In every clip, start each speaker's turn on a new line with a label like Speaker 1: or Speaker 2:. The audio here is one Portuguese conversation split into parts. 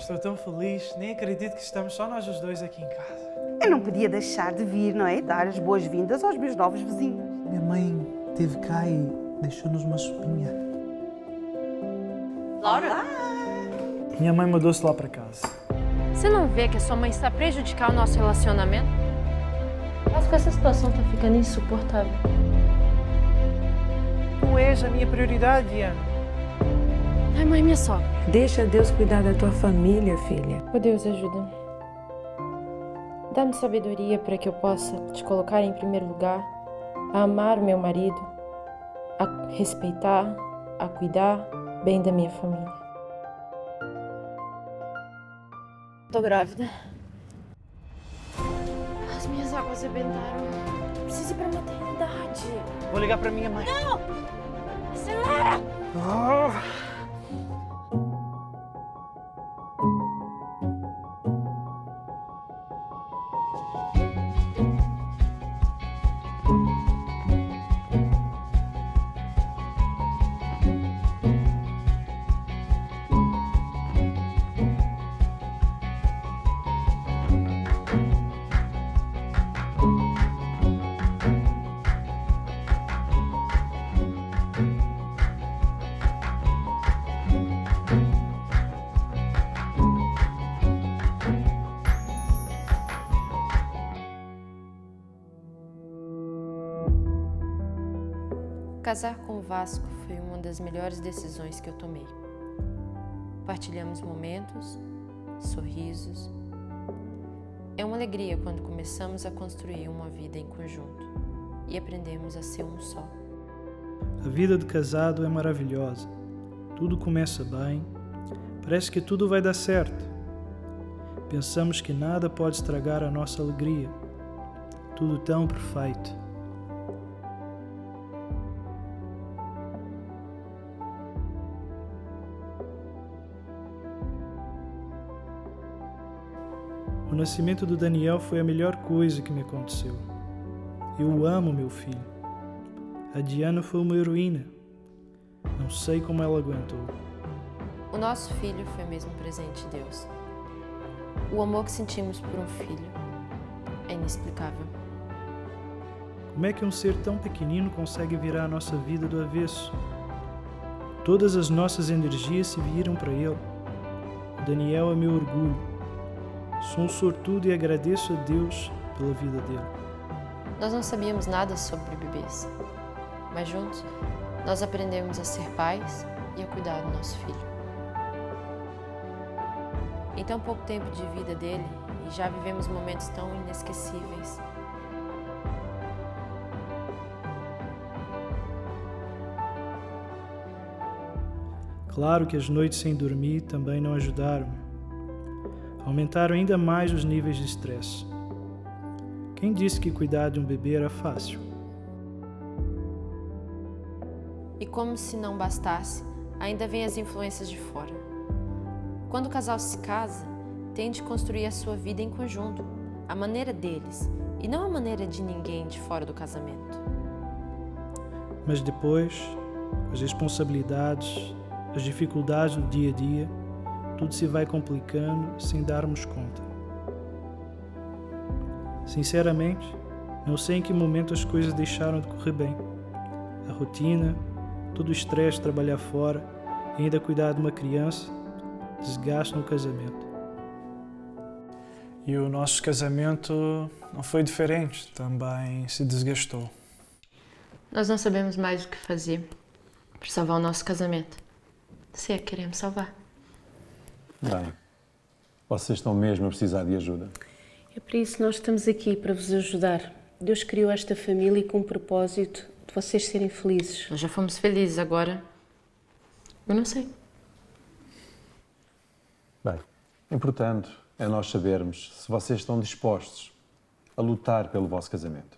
Speaker 1: Estou tão feliz, nem acredito que estamos só nós os dois aqui em casa.
Speaker 2: Eu não podia deixar de vir, não é? Dar as boas-vindas aos meus novos vizinhos.
Speaker 1: Minha mãe esteve cá e deixou-nos uma sopinha.
Speaker 3: Laura?
Speaker 1: Minha mãe mudou-se lá para casa.
Speaker 3: Você não vê que a sua mãe está a prejudicar o nosso relacionamento? Acho que essa situação tá ficando insuportável.
Speaker 1: Tu és a minha prioridade, Diana.
Speaker 3: Ai, mãe, minha sogra.
Speaker 4: Deixa Deus cuidar da tua família, filha.
Speaker 3: Oh, Deus, ajuda. Dá-me sabedoria para que eu possa te colocar em primeiro lugar, a amar meu marido, a respeitar, a cuidar bem da minha família. Tô grávida. As minhas águas rebentaram. Preciso ir pra maternidade.
Speaker 1: Vou ligar para minha mãe.
Speaker 3: Não! Acelera! Casar com o Vasco foi uma das melhores decisões que eu tomei. Partilhamos momentos, sorrisos. É uma alegria quando começamos a construir uma vida em conjunto e aprendemos a ser um só.
Speaker 1: A vida de casado é maravilhosa. Tudo começa bem. Parece que tudo vai dar certo. Pensamos que nada pode estragar a nossa alegria. Tudo tão perfeito. O nascimento do Daniel foi a melhor coisa que me aconteceu. Eu amo meu filho. A Diana foi uma heroína. Não sei como ela aguentou.
Speaker 3: O nosso filho foi mesmo um presente de Deus. O amor que sentimos por um filho é inexplicável.
Speaker 1: Como é que um ser tão pequenino consegue virar a nossa vida do avesso? Todas as nossas energias se viram para ele. O Daniel é meu orgulho. Sou um sortudo e agradeço a Deus pela vida dele.
Speaker 3: Nós não sabíamos nada sobre bebês, mas juntos nós aprendemos a ser pais e a cuidar do nosso filho. Em tão pouco tempo de vida dele, e já vivemos momentos tão inesquecíveis.
Speaker 1: Claro que as noites sem dormir também não ajudaram. Aumentaram ainda mais os níveis de estresse. Quem disse que cuidar de um bebê era fácil?
Speaker 3: E como se não bastasse, ainda vem as influências de fora. Quando o casal se casa, tem de construir a sua vida em conjunto, a maneira deles, e não a maneira de ninguém de fora do casamento.
Speaker 1: Mas depois, as responsabilidades, as dificuldades do dia a dia, tudo se vai complicando sem darmos conta. Sinceramente, não sei em que momento as coisas deixaram de correr bem. A rotina, todo o estresse de trabalhar fora e ainda cuidar de uma criança, desgastam o casamento. E o nosso casamento não foi diferente, também se desgastou.
Speaker 3: Nós não sabemos mais o que fazer para salvar o nosso casamento. Se é que queremos salvar.
Speaker 5: Bem, vocês estão mesmo a precisar de ajuda.
Speaker 6: É para isso que nós estamos aqui, para vos ajudar. Deus criou esta família com o propósito de vocês serem felizes.
Speaker 3: Nós já fomos felizes agora. Eu não sei.
Speaker 5: Bem, importante é nós sabermos se vocês estão dispostos a lutar pelo vosso casamento.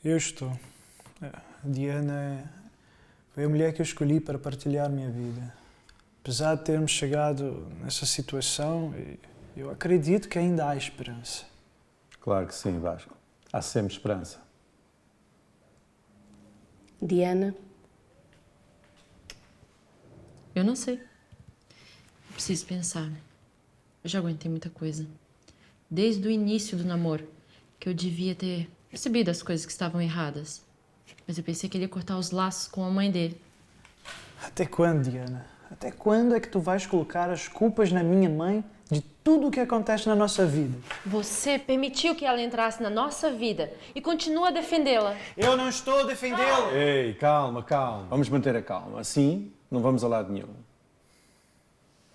Speaker 1: Eu estou. A Diana foi a mulher que eu escolhi para partilhar minha vida. Apesar de termos chegado nessa situação, eu acredito que ainda há esperança.
Speaker 5: Claro que sim, Vasco. Há sempre esperança.
Speaker 6: Diana?
Speaker 3: Eu não sei. Preciso pensar. Eu já aguentei muita coisa. Desde o início do namoro, que eu devia ter percebido as coisas que estavam erradas. Mas eu pensei que ele ia cortar os laços com a mãe dele.
Speaker 1: Até quando, Diana? Até quando é que tu vais colocar as culpas na minha mãe de tudo o que acontece na nossa vida?
Speaker 3: Você permitiu que ela entrasse na nossa vida e continua a defendê-la.
Speaker 1: Eu não estou a defendê-lo!
Speaker 5: Ei, calma, calma. Vamos manter a calma. Assim, não vamos a lado nenhum.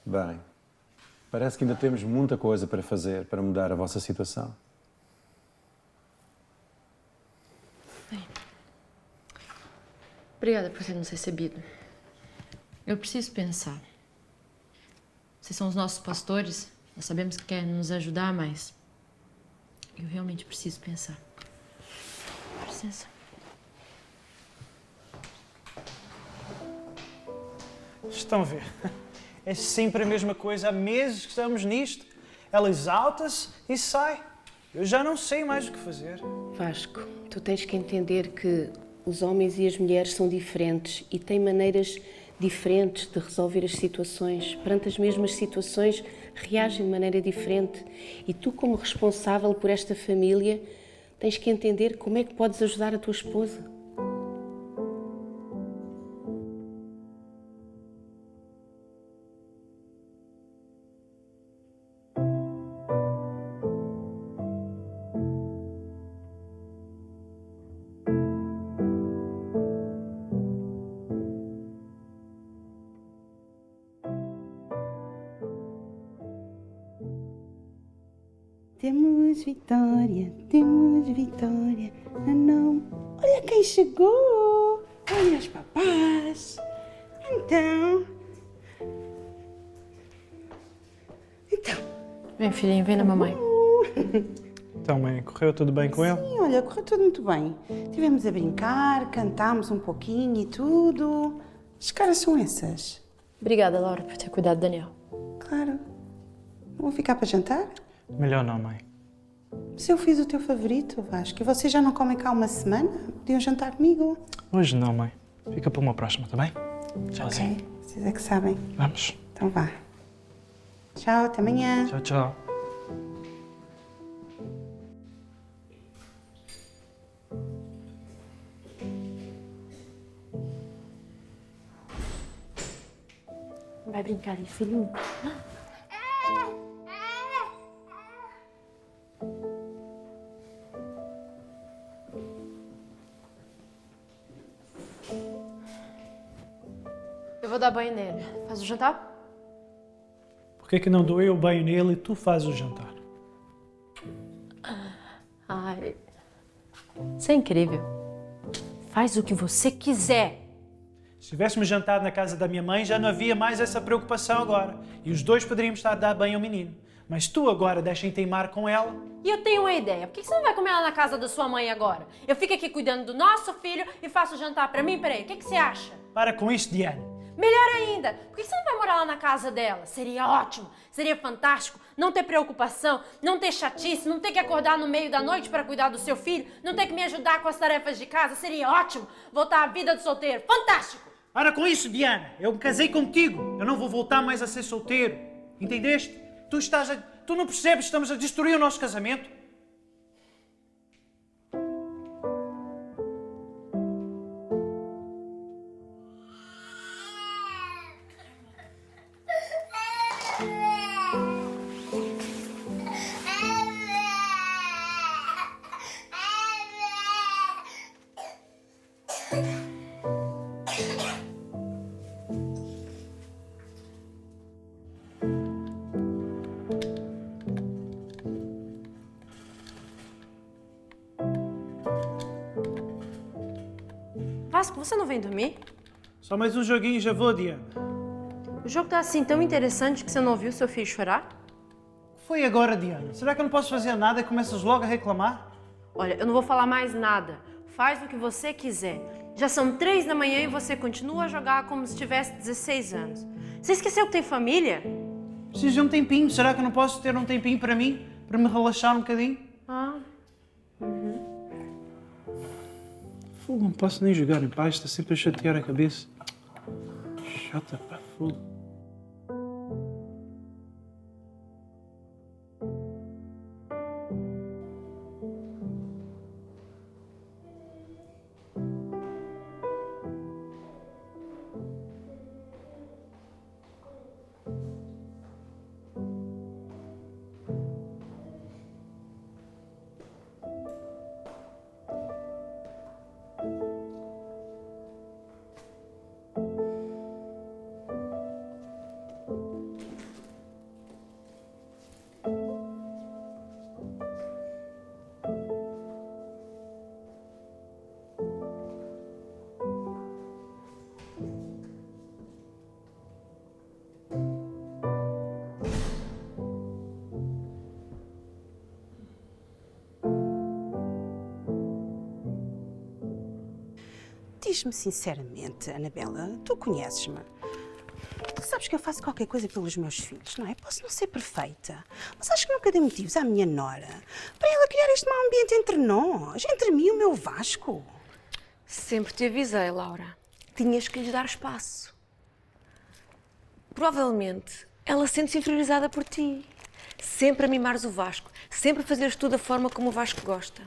Speaker 5: Bem, parece que ainda temos muita coisa para fazer para mudar a vossa situação.
Speaker 3: Obrigada por ter nos recebido. Eu preciso pensar. Vocês são os nossos pastores. Nós sabemos que querem nos ajudar, mas eu realmente preciso pensar. Com licença.
Speaker 1: Estão a ver? É sempre a mesma coisa. Há meses que estamos nisto. Ela exalta-se e sai. Eu já não sei mais o que fazer.
Speaker 6: Vasco, tu tens que entender que os homens e as mulheres são diferentes e têm maneiras diferentes de resolver as situações. Perante as mesmas situações, reagem de maneira diferente. E tu, como responsável por esta família, tens que entender como é que podes ajudar a tua esposa.
Speaker 2: Temos vitória, não. Olha quem chegou, olha os papás. Então.
Speaker 3: Vem, filhinho, vem na mamãe.
Speaker 1: Então, mãe, correu tudo bem com ele?
Speaker 2: Sim, olha, correu tudo muito bem. Tivemos a brincar, cantámos um pouquinho e tudo. As caras são essas?
Speaker 3: Obrigada, Laura, por ter cuidado do Daniel.
Speaker 2: Claro. Vou ficar para jantar?
Speaker 1: Melhor não, mãe.
Speaker 2: Se eu fiz o teu favorito, Vasco, e vocês já não comem cá uma semana, podiam jantar comigo.
Speaker 1: Hoje não, mãe. Fica para uma próxima, tá bem? Tchauzinho.
Speaker 2: Ok, vocês é que sabem.
Speaker 1: Vamos.
Speaker 2: Então vá. Tchau, até amanhã.
Speaker 1: Tchau, tchau.
Speaker 3: Vai brincar aí, filhinho. Eu vou dar banho nele. Faz o jantar?
Speaker 1: Por que não dou eu banho nele e tu fazes o jantar?
Speaker 3: Ai, isso é incrível. Faz o que você quiser.
Speaker 1: Se tivéssemos jantado na casa da minha mãe, já não havia mais essa preocupação agora. E os dois poderíamos estar a dar banho ao menino. Mas tu agora deixa em teimar com ela.
Speaker 3: E eu tenho uma ideia. Por que você não vai comer lá na casa da sua mãe agora? Eu fico aqui cuidando do nosso filho e faço o jantar pra mim? Peraí, o que você acha?
Speaker 1: Para com isso, Diana.
Speaker 3: Melhor ainda, por que você não vai morar lá na casa dela? Seria ótimo, seria fantástico. Não ter preocupação, não ter chatice, não ter que acordar no meio da noite para cuidar do seu filho, não ter que me ajudar com as tarefas de casa. Seria ótimo. Voltar à vida de solteiro. Fantástico!
Speaker 1: Para com isso, Diana. Eu me casei contigo. Eu não vou voltar mais a ser solteiro. Entendeste? Tu não percebes que estamos a destruir o nosso casamento?
Speaker 3: Vasco, você não vem dormir?
Speaker 1: Só mais um joguinho e já vou, Diana.
Speaker 3: O jogo tá assim tão interessante que você não ouviu seu filho chorar?
Speaker 1: Foi agora, Diana. Será que eu não posso fazer nada e começas logo a reclamar?
Speaker 3: Olha, eu não vou falar mais nada. Faz o que você quiser. Já são 3 da manhã e você continua a jogar como se tivesse 16 anos. Você esqueceu que tem família?
Speaker 1: Preciso de um tempinho. Será que eu não posso ter um tempinho para mim? Para me relaxar um bocadinho?
Speaker 3: Ah,
Speaker 1: Fogo, não posso nem jogar em paz. Está sempre a chatear a cabeça. Chata, pá, fogo.
Speaker 2: diz-me sinceramente, Anabela, tu conheces-me. Tu sabes que eu faço qualquer coisa pelos meus filhos, não é? Posso não ser perfeita, mas acho que nunca dei motivos à minha nora para ela criar este mau ambiente entre nós, entre mim e o meu Vasco.
Speaker 6: Sempre te avisei, Laura. Tinhas que lhe dar espaço. Provavelmente ela sente-se inferiorizada por ti. Sempre a mimares o Vasco, sempre a fazeres tudo da forma como o Vasco gosta.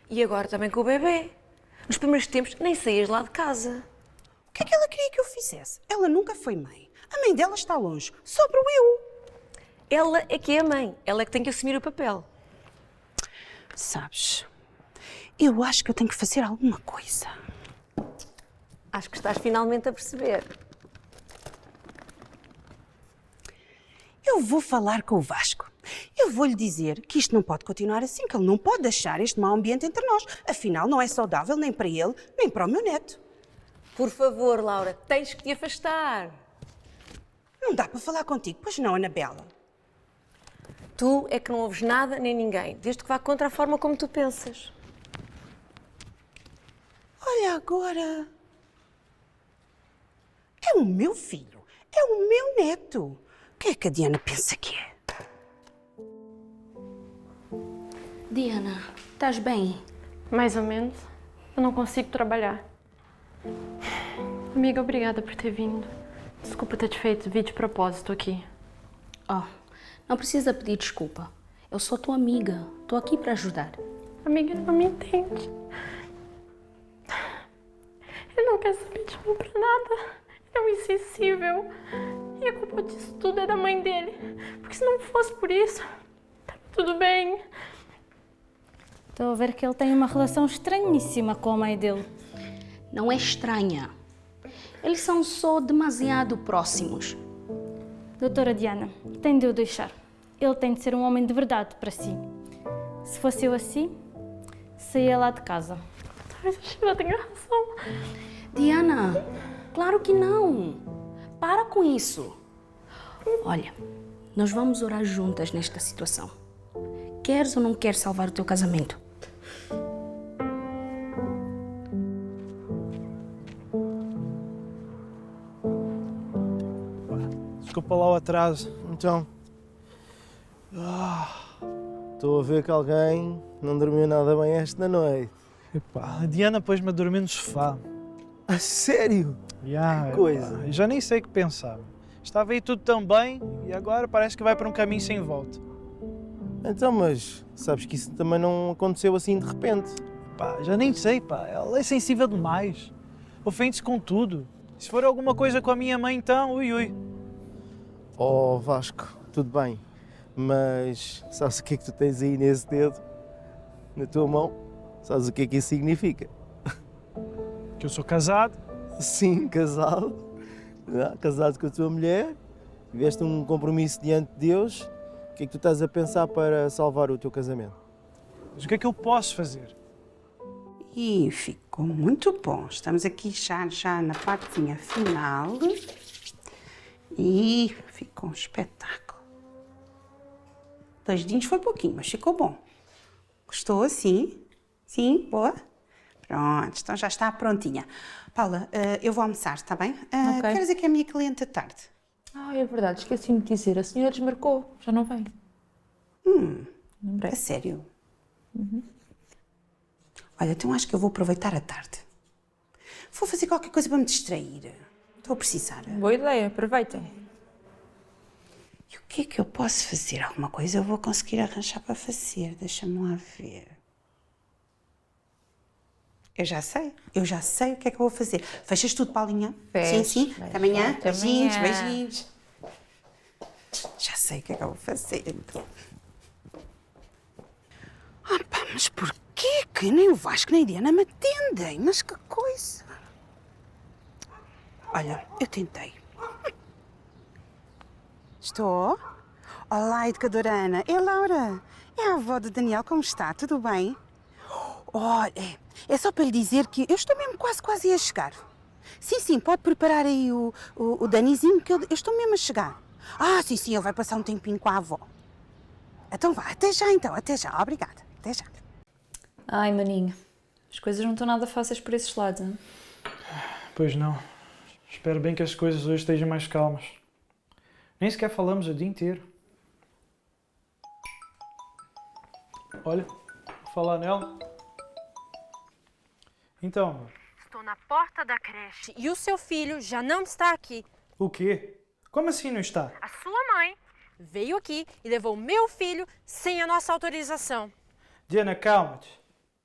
Speaker 6: E agora também com o bebê. Nos primeiros tempos nem saías lá de casa.
Speaker 2: O que é que ela queria que eu fizesse? Ela nunca foi mãe. A mãe dela está longe. Sobro eu.
Speaker 6: Ela é que é a mãe. Ela é que tem que assumir o papel.
Speaker 2: Sabes, eu acho que eu tenho que fazer alguma coisa.
Speaker 6: Acho que estás finalmente a perceber.
Speaker 2: Eu vou falar com o Vasco. Eu vou-lhe dizer que isto não pode continuar assim, que ele não pode deixar este mau ambiente entre nós. Afinal, não é saudável nem para ele, nem para o meu neto.
Speaker 6: Por favor, Laura, tens que te afastar.
Speaker 2: Não dá para falar contigo, pois não, Anabela?
Speaker 6: Tu é que não ouves nada nem ninguém, desde que vá contra a forma como tu pensas.
Speaker 2: Olha agora. É o meu filho, é o meu neto. O que é que a Diana pensa que é?
Speaker 7: Diana, estás bem?
Speaker 8: Mais ou menos. Eu não consigo trabalhar. Amiga, obrigada por ter vindo. Desculpa ter te feito vídeo de propósito aqui.
Speaker 7: Oh, não precisa pedir desculpa. Eu sou tua amiga. Estou aqui para ajudar.
Speaker 8: Amiga, não me entende. Ele não quer saber de mim pra nada. É um insensível. E a culpa disso tudo é da mãe dele. Porque se não fosse por isso, tá tudo bem.
Speaker 9: Estou a ver que ele tem uma relação estranhíssima com a mãe dele.
Speaker 7: Não é estranha. Eles são só demasiado próximos.
Speaker 9: Doutora Diana, tem de o deixar. Ele tem de ser um homem de verdade para si. Se fosse eu assim, saía lá de casa.
Speaker 8: Mas a Sheila tem razão.
Speaker 7: Diana, claro que não. Para com isso. Olha, nós vamos orar juntas nesta situação. Queres ou não queres salvar o teu casamento?
Speaker 1: Desculpa lá o atraso.
Speaker 10: Então, estou a ver que alguém não dormiu nada bem esta noite.
Speaker 1: Epá, a Diana pôs-me a dormir no sofá.
Speaker 10: A sério? Que coisa.
Speaker 1: Epá, já nem sei o que pensar. Estava aí tudo tão bem e agora parece que vai para um caminho sem volta.
Speaker 10: Então, mas sabes que isso também não aconteceu assim de repente.
Speaker 1: Pá, já nem sei, pá. Ela é sensível demais. Ofende-se com tudo. Se for alguma coisa com a minha mãe, então, ui, ui.
Speaker 10: Oh, Vasco, tudo bem. Mas sabes o que é que tu tens aí nesse dedo? Na tua mão? Sabes o que é que isso significa?
Speaker 1: Que eu sou casado.
Speaker 10: Sim, casado. Casado com a tua mulher. Tiveste um compromisso diante de Deus. O que é que tu estás a pensar para salvar o teu casamento?
Speaker 1: Mas o que é que eu posso fazer?
Speaker 2: E ficou muito bom. Estamos aqui já na partezinha final. E ficou um espetáculo. 2 dedinhos foi pouquinho, mas ficou bom. Gostou assim? Sim? Boa? Pronto, então já está prontinha. Paula, eu vou almoçar, está bem? Quer dizer que é a minha cliente à tarde?
Speaker 11: Ah, é verdade, esqueci-me de dizer. A senhora desmarcou, já não vem.
Speaker 2: A sério? Olha, então acho que eu vou aproveitar a tarde. Vou fazer qualquer coisa para me distrair. Estou a precisar.
Speaker 11: Boa ideia, aproveitem.
Speaker 2: E o que é que eu posso fazer? Alguma coisa eu vou conseguir arranjar para fazer. Deixa-me lá ver. Eu já sei o que é que eu vou fazer. Fechas tudo, Paulinha?
Speaker 11: Fecho,
Speaker 2: Sim.
Speaker 11: fecho.
Speaker 2: Até amanhã.
Speaker 11: Até
Speaker 2: Beijinhos,
Speaker 11: amanhã.
Speaker 2: beijinhos. Já sei o que é que eu vou fazer. Pá, mas porquê que nem o Vasco nem a Diana me atendem? Mas que coisa. Olha, eu tentei. Estou? Olá, educadora Ana. É Laura. É a avó do Daniel. Como está? Tudo bem? Olha, é só para lhe dizer que eu estou mesmo quase a chegar. Sim, pode preparar aí o Danizinho, que eu estou mesmo a chegar. Sim, ele vai passar um tempinho com a avó. Então vá, até já então, até já. Obrigada, até já.
Speaker 11: Ai, maninho,
Speaker 12: As coisas não estão nada fáceis por esses lados, hein?
Speaker 1: Pois não. Espero bem que as coisas hoje estejam mais calmas. Nem sequer falamos o dia inteiro. Olha, vou falar nela. Então, amor.
Speaker 13: Estou na porta da creche e o seu filho já não está aqui.
Speaker 1: O quê? Como assim não está?
Speaker 13: A sua mãe veio aqui e levou meu filho sem a nossa autorização.
Speaker 1: Diana, calma-te.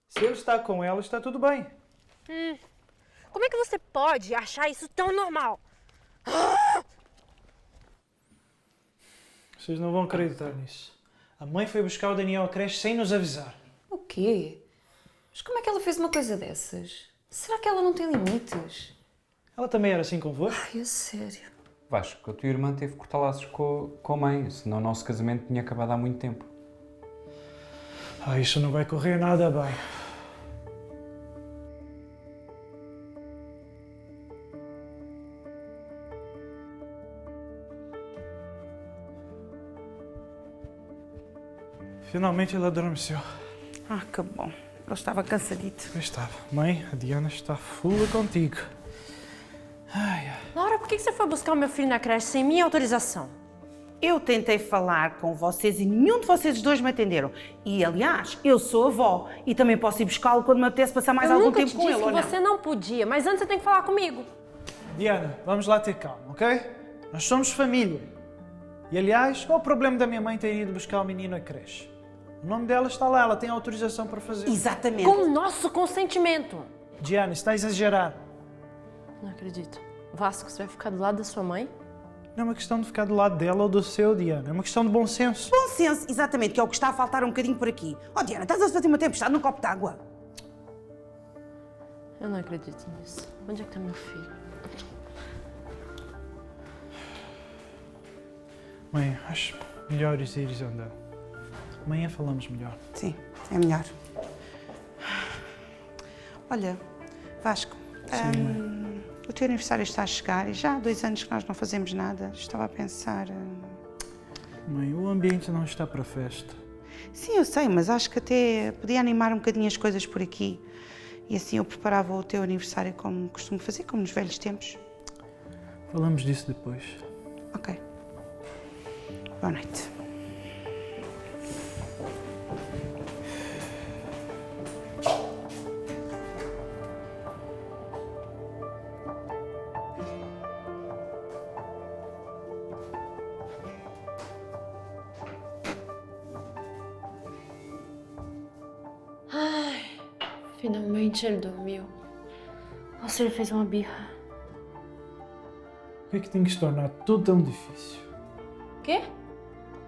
Speaker 1: Se ele está com ela, está tudo bem.
Speaker 13: Como é que você pode achar isso tão normal?
Speaker 1: Vocês não vão acreditar nisso. A mãe foi buscar o Daniel à creche sem nos avisar.
Speaker 12: O quê? Mas como é que ela fez uma coisa dessas? Será que ela não tem limites?
Speaker 1: Ela também era assim convosco?
Speaker 12: Ai, a sério.
Speaker 14: Vasco, a tua irmã teve que cortar laços com a mãe, senão o nosso casamento tinha acabado há muito tempo.
Speaker 1: Isso não vai correr nada bem. Finalmente ele adormeceu.
Speaker 2: Que bom. Ele estava cansadito.
Speaker 1: Pois estava. Mãe, a Diana está full contigo.
Speaker 13: Laura, por que você foi buscar o meu filho na creche sem minha autorização?
Speaker 2: Eu tentei falar com vocês e nenhum de vocês dois me atenderam. E, aliás, eu sou avó e também posso ir buscá-lo quando me apetece passar mais algum tempo com ele,
Speaker 13: Eu
Speaker 2: ou
Speaker 13: nunca te disse que você não podia, mas antes você tem que falar comigo.
Speaker 1: Diana, vamos lá ter calma, ok? Nós somos família. E, aliás, qual o problema da minha mãe ter ido buscar o menino à creche? O nome dela está lá, ela tem autorização para fazer.
Speaker 2: Exatamente.
Speaker 13: Com o nosso consentimento.
Speaker 1: Diana, está a exagerar.
Speaker 13: Não acredito. Vasco, você vai ficar do lado da sua mãe?
Speaker 1: Não é uma questão de ficar do lado dela ou do seu, Diana. É uma questão de bom senso.
Speaker 2: Bom senso, exatamente, que é o que está a faltar um bocadinho por aqui. Diana, estás a fazer uma tempestade num copo d'água.
Speaker 13: Eu não acredito nisso. Onde é que está meu filho?
Speaker 1: Mãe, acho melhor ires andando. Amanhã falamos melhor.
Speaker 2: Sim, é melhor. Olha, Vasco, o teu aniversário está a chegar e já há 2 anos que nós não fazemos nada. Estava a pensar...
Speaker 1: Mãe, o ambiente não está para festa.
Speaker 2: Sim, eu sei, mas acho que até podia animar um bocadinho as coisas por aqui. E assim eu preparava o teu aniversário como costumo fazer, como nos velhos tempos.
Speaker 1: Falamos disso depois.
Speaker 2: Ok. Boa noite.
Speaker 3: Finalmente ele dormiu. Nossa, ele fez uma birra.
Speaker 1: Por que é que tem que se tornar tudo tão difícil?
Speaker 3: Quê?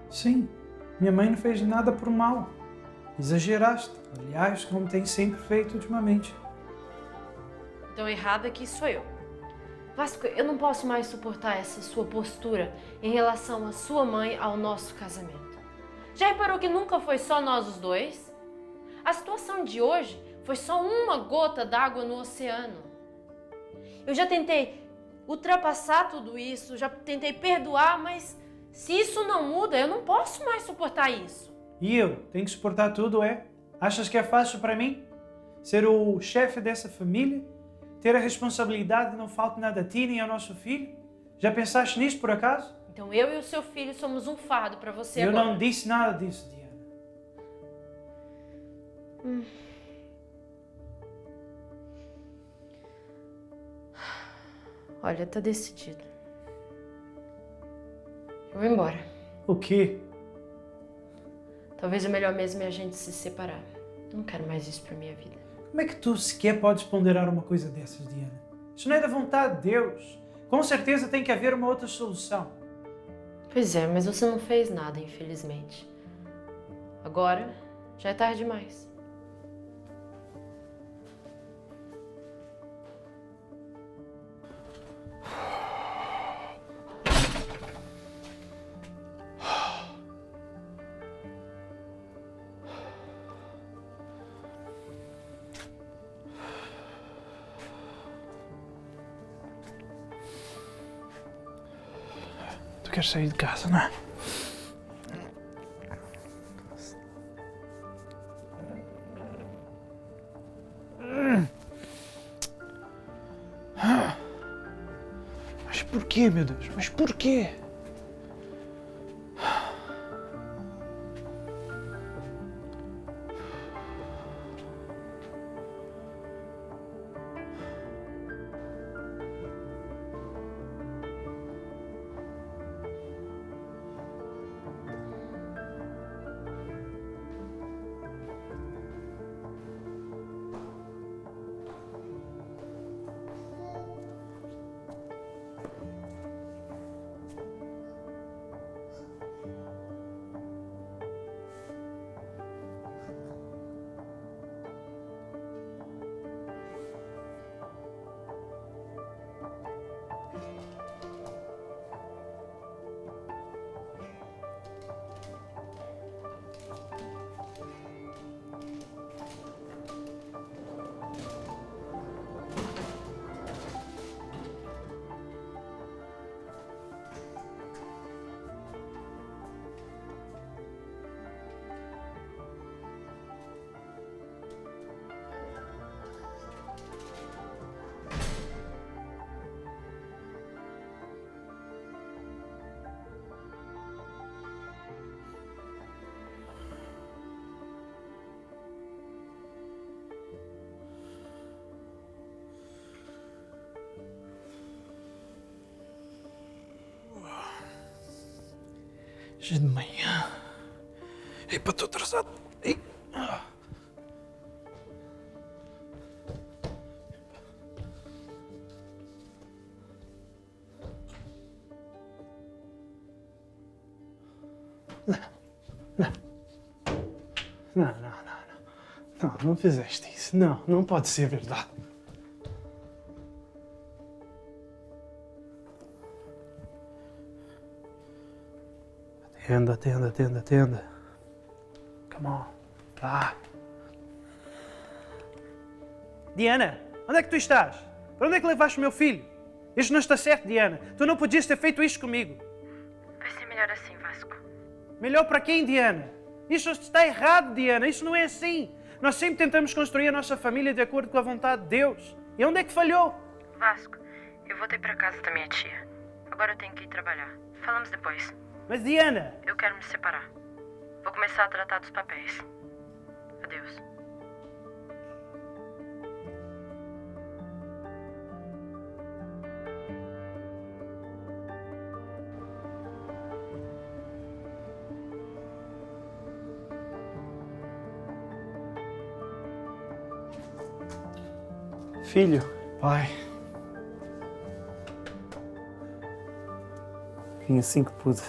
Speaker 1: Sim, minha mãe não fez nada por mal. Exageraste. Aliás, como tem sempre feito ultimamente.
Speaker 3: Então errado aqui sou eu. Vasco, eu não posso mais suportar essa sua postura em relação à sua mãe ao nosso casamento. Já reparou que nunca foi só nós os dois? A situação de hoje foi só uma gota d'água no oceano. Eu já tentei ultrapassar tudo isso, já tentei perdoar, mas se isso não muda, eu não posso mais suportar isso.
Speaker 1: E eu? Tenho que suportar tudo, é? Achas que é fácil para mim? Ser o chefe dessa família? Ter a responsabilidade de não falte nada a ti nem ao nosso filho? Já pensaste nisso por acaso?
Speaker 3: Então eu e o seu filho somos um fardo para você
Speaker 1: eu
Speaker 3: agora.
Speaker 1: Eu não disse nada disso, Diana.
Speaker 3: Olha, tá decidido. Eu vou embora.
Speaker 1: O quê?
Speaker 3: Talvez o melhor mesmo é a gente se separar. Não quero mais isso pra minha vida.
Speaker 1: Como é que tu sequer podes ponderar uma coisa dessas, Diana? Isso não é da vontade de Deus. Com certeza tem que haver uma outra solução.
Speaker 3: Pois é, mas você não fez nada, infelizmente. Agora já é tarde demais.
Speaker 1: Tu queres sair de casa, não é? porquê, meu Deus? Mas porquê? Já de manhã. Epa, estou atrasado. Ei. Não fizeste isso. Não pode ser verdade. Atenda. Come on. Vá. Diana, onde é que tu estás? Para onde é que levaste o meu filho? Isto não está certo, Diana. Tu não podias ter feito isto comigo.
Speaker 8: Vai ser melhor assim, Vasco.
Speaker 1: Melhor para quem, Diana? Isto está errado, Diana. Isto não é assim. Nós sempre tentamos construir a nossa família de acordo com a vontade de Deus. E onde é que falhou?
Speaker 8: Vasco, eu voltei para casa da minha tia. Agora eu tenho que ir trabalhar. Falamos depois.
Speaker 1: Mas, Diana...
Speaker 8: Eu quero me separar. Vou começar a tratar dos papéis. Adeus.
Speaker 1: Filho. Pai. Vim assim que pude.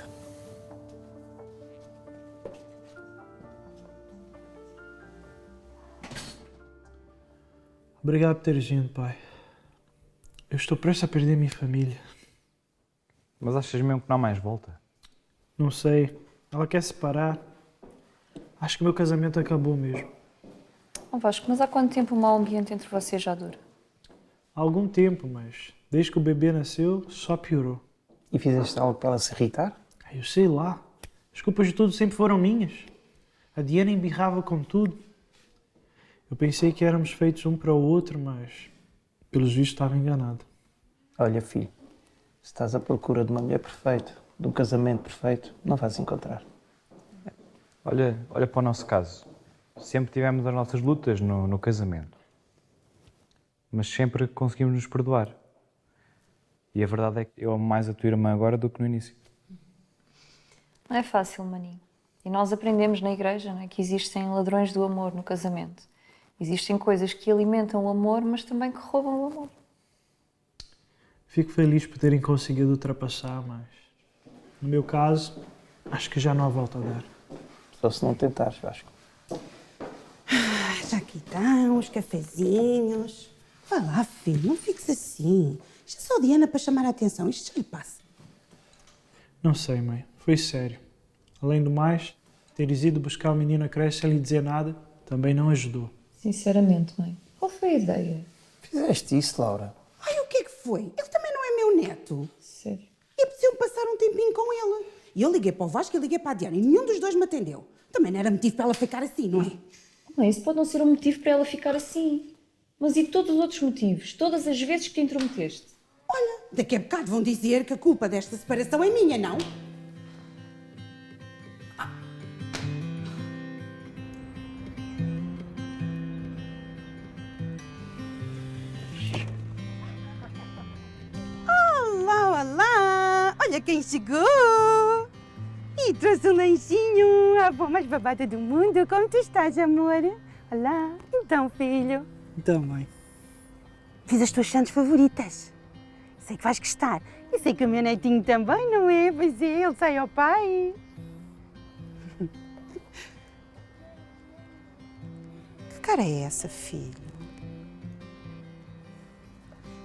Speaker 1: Obrigado por teres vindo, pai. Eu estou prestes a perder a minha família.
Speaker 14: Mas achas mesmo que não há mais volta?
Speaker 1: Não sei. Ela quer separar. Acho que o meu casamento acabou mesmo.
Speaker 12: Oh Vasco, mas há quanto tempo o mau ambiente entre vocês já dura?
Speaker 1: Há algum tempo, mas desde que o bebê nasceu, só piorou.
Speaker 10: E fizeste algo para ela se irritar?
Speaker 1: Eu sei lá. As culpas de tudo sempre foram minhas. A Diana embirrava com tudo. Eu pensei que éramos feitos um para o outro, mas pelos vistos estava enganado.
Speaker 10: Olha, filho, se estás à procura de uma mulher perfeita, de um casamento perfeito, não vais encontrar.
Speaker 14: Olha para o nosso caso. Sempre tivemos as nossas lutas no casamento. Mas sempre conseguimos nos perdoar. E a verdade é que eu amo mais a tua irmã agora do que no início.
Speaker 12: Não é fácil, maninho. E nós aprendemos na igreja, não é, que existem ladrões do amor no casamento. Existem coisas que alimentam o amor, mas também que roubam o amor.
Speaker 1: Fico feliz por terem conseguido ultrapassar, mas no meu caso, acho que já não há volta a dar.
Speaker 10: Só se não tentares, Vasco.
Speaker 2: Já aqui estão os cafezinhos. Vá lá, filho, não fiques assim. Isto é só Diana para chamar a atenção. Isto já lhe passa.
Speaker 1: Não sei, mãe. Foi sério. Além do mais, teres ido buscar o menino à creche sem lhe dizer nada também não ajudou.
Speaker 12: Sinceramente, mãe, qual foi a ideia?
Speaker 10: Fizeste isso, Laura?
Speaker 2: Ai, o que é que foi? Ele também não é meu neto.
Speaker 12: Sério?
Speaker 2: E preciso passar um tempinho com ele. E eu liguei para o Vasco e liguei para a Diana e nenhum dos dois me atendeu. Também não era motivo para ela ficar assim, não é?
Speaker 12: Mãe, isso pode não ser um motivo para ela ficar assim. Mas e todos os outros motivos? Todas as vezes que te intrometeste?
Speaker 2: Olha, daqui a bocado vão dizer que a culpa desta separação é minha, não? Olá, olá! Olha quem chegou! E trouxe um lanchinho, a avó mais babada do mundo. Como tu estás, amor? Olá! Então, filho?
Speaker 1: Então, mãe.
Speaker 2: Fiz as tuas sandes favoritas. Sei que vais gostar. E sei que o meu netinho também, não é? Pois é, ele sai ao pai. Que cara é essa, filho?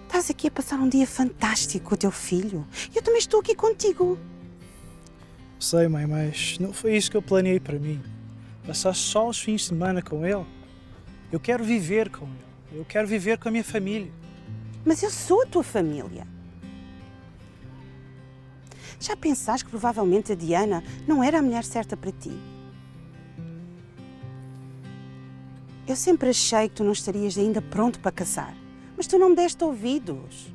Speaker 2: Estás aqui a passar um dia fantástico com o teu filho. E eu também estou aqui contigo.
Speaker 1: Sei, mãe, mas não foi isso que eu planeei para mim. Passar só os fins de semana com ele. Eu quero viver com ele. Eu quero viver com a minha família.
Speaker 2: Mas eu sou a tua família. Já pensaste que provavelmente a Diana não era a mulher certa para ti? Eu sempre achei que tu não estarias ainda pronto para casar, mas tu não me deste ouvidos.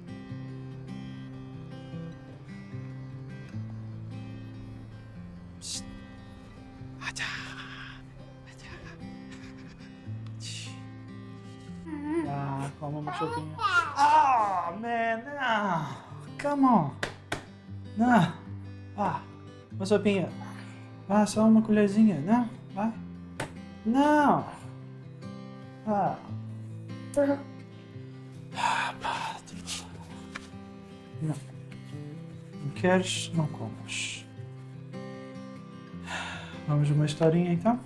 Speaker 1: Calma, machadinha. Ah, man, não. Come on. Não. Vá. Uma sopinha. Vá, só uma colherzinha. Não. Vai. Não. Vá. Pá. Não. Não queres? Não comas. Vamos uma historinha então?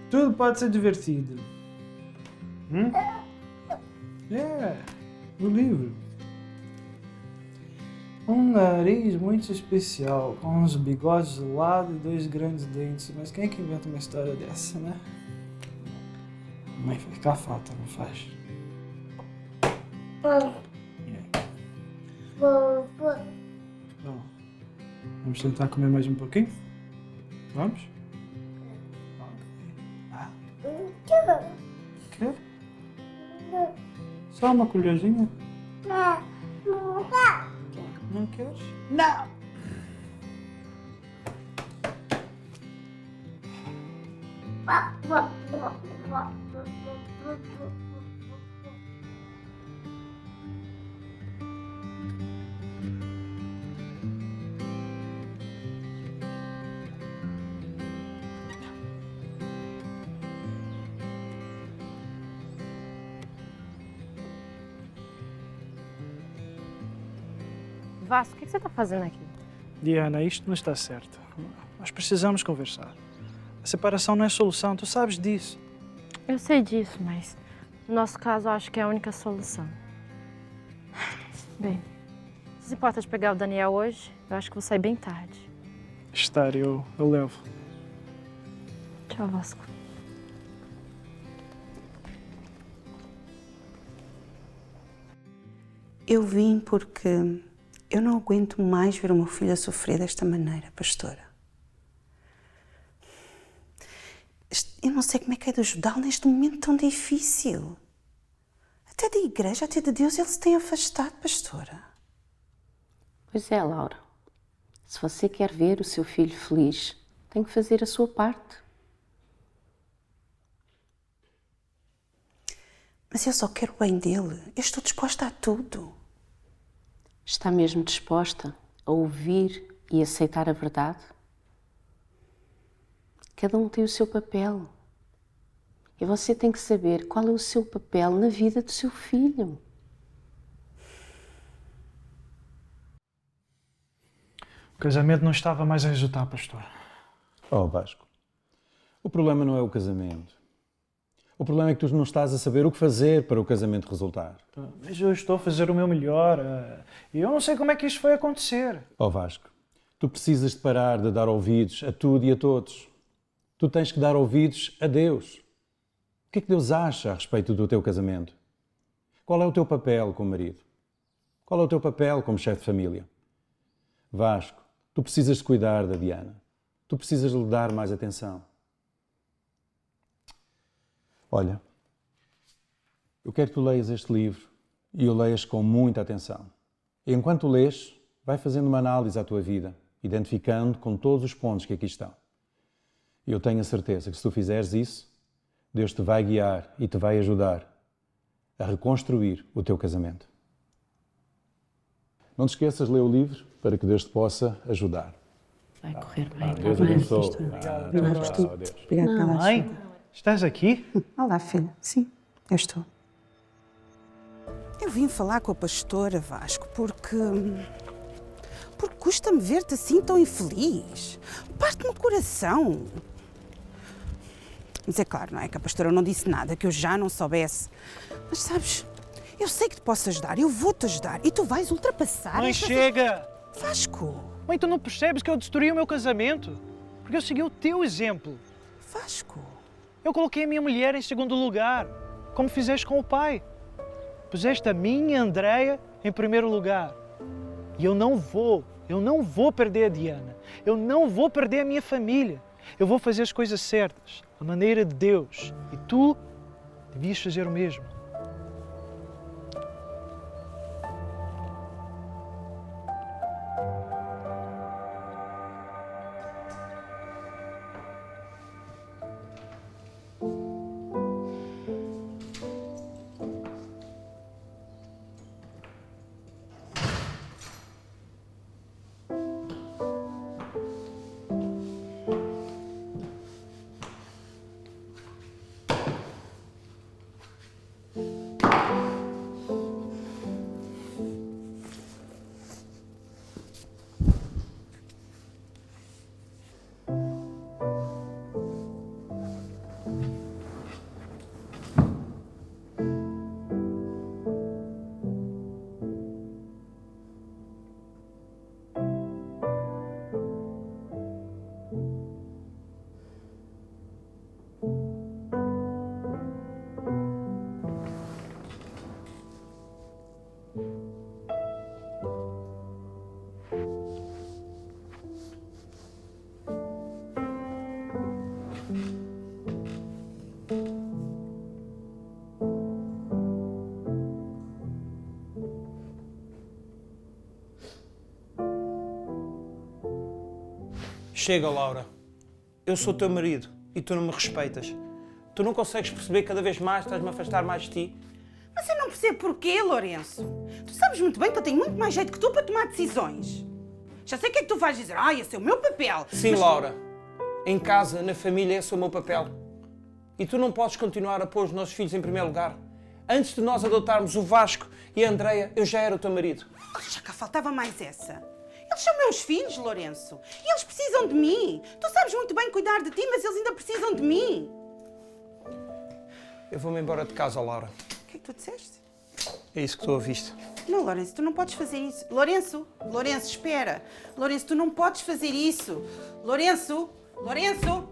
Speaker 1: Tudo pode ser divertido. O livro. Um nariz muito especial, com uns bigodes de lado e 2 grandes dentes. Mas quem é que inventa uma história dessa, né? Mãe, vai ficar falta, não faz? Bom, vamos tentar comer mais um pouquinho? Vamos? Quer? Só uma colherzinha? Não queres? Não!
Speaker 13: Vasco, o que você está fazendo aqui?
Speaker 1: Diana, isto não está certo. Nós precisamos conversar. A separação não é solução, tu sabes disso.
Speaker 13: Eu sei disso, mas no nosso caso eu acho que é a única solução. Bem, se importa de pegar o Daniel hoje, eu acho que vou sair bem tarde.
Speaker 1: Estar, eu levo.
Speaker 13: Tchau, Vasco.
Speaker 2: Eu vim porque eu não aguento mais ver o meu filho a sofrer desta maneira, pastora. Eu não sei como é que é de ajudá-lo neste momento tão difícil. Até da igreja, até de Deus, ele se tem afastado, pastora.
Speaker 6: Pois é, Laura. Se você quer ver o seu filho feliz, tem que fazer a sua parte.
Speaker 2: Mas eu só quero o bem dele. Eu estou disposta a tudo.
Speaker 6: Está mesmo disposta a ouvir e aceitar a verdade? Cada um tem o seu papel. E você tem que saber qual é o seu papel na vida do seu filho.
Speaker 1: O casamento não estava mais a resultar, pastor.
Speaker 5: Oh, Vasco, o problema não é o casamento. O problema é que tu não estás a saber o que fazer para o casamento resultar.
Speaker 1: Mas eu estou a fazer o meu melhor e eu não sei como é que isto foi acontecer.
Speaker 5: Oh, Vasco, tu precisas de parar de dar ouvidos a tudo e a todos. Tu tens que dar ouvidos a Deus. O que é que Deus acha a respeito do teu casamento? Qual é o teu papel como marido? Qual é o teu papel como chefe de família? Vasco, tu precisas de cuidar da Diana. Tu precisas de lhe dar mais atenção. Olha, eu quero que tu leias este livro e o leias com muita atenção. E enquanto lês, vai fazendo uma análise à tua vida, identificando com todos os pontos que aqui estão. E eu tenho a certeza que se tu fizeres isso, Deus te vai guiar e te vai ajudar a reconstruir o teu casamento. Não te esqueças de ler o livro para que Deus te possa ajudar.
Speaker 6: Vai correr bem.
Speaker 5: Deus abençoe. Tchau, Deus.
Speaker 2: Obrigada pela
Speaker 1: Mãe,
Speaker 2: ajuda.
Speaker 1: estás aqui?
Speaker 2: Olá, filha. Sim, eu estou. Eu vim falar com a pastora, Vasco, porque custa-me ver-te assim tão infeliz. Parte-me o coração. Mas é claro, não é que a pastora não disse nada que eu já não soubesse. Mas sabes, eu sei que te posso ajudar, eu vou-te ajudar e tu vais ultrapassar.
Speaker 1: Mãe, chega!
Speaker 2: Vasco!
Speaker 1: Mãe, tu não percebes que eu destruí o meu casamento? Porque eu segui o teu exemplo.
Speaker 2: Vasco!
Speaker 1: Eu coloquei a minha mulher em segundo lugar, como fizeste com o pai. Puseste a minha Andreia em primeiro lugar. E eu não vou perder a Diana. Eu não vou perder a minha família. Eu vou fazer as coisas certas, à maneira de Deus. E tu devias fazer o mesmo.
Speaker 15: Chega, Laura. Eu sou teu marido e tu não me respeitas. Tu não consegues perceber que cada vez mais estás-me a afastar mais de ti?
Speaker 2: Mas eu não percebo porquê, Lourenço. Tu sabes muito bem que eu tenho muito mais jeito que tu para tomar decisões. Já sei o que é que tu vais dizer. Esse é o meu papel.
Speaker 15: Sim,
Speaker 2: mas...
Speaker 15: Laura. Em casa, na família, esse é o meu papel. E tu não podes continuar a pôr os nossos filhos em primeiro lugar. Antes de nós adotarmos o Vasco e a Andreia, eu já era o teu marido.
Speaker 2: Já cá faltava mais essa. Eles são meus filhos, Lourenço. E eles precisam de mim. Tu sabes muito bem cuidar de ti, mas eles ainda precisam de mim.
Speaker 15: Eu vou-me embora de casa, Laura.
Speaker 2: O que é que tu disseste?
Speaker 15: É isso que tu ouviste.
Speaker 2: Não, Lourenço, tu não podes fazer isso. Lourenço, espera. Lourenço, tu não podes fazer isso. Lourenço. Lourenço.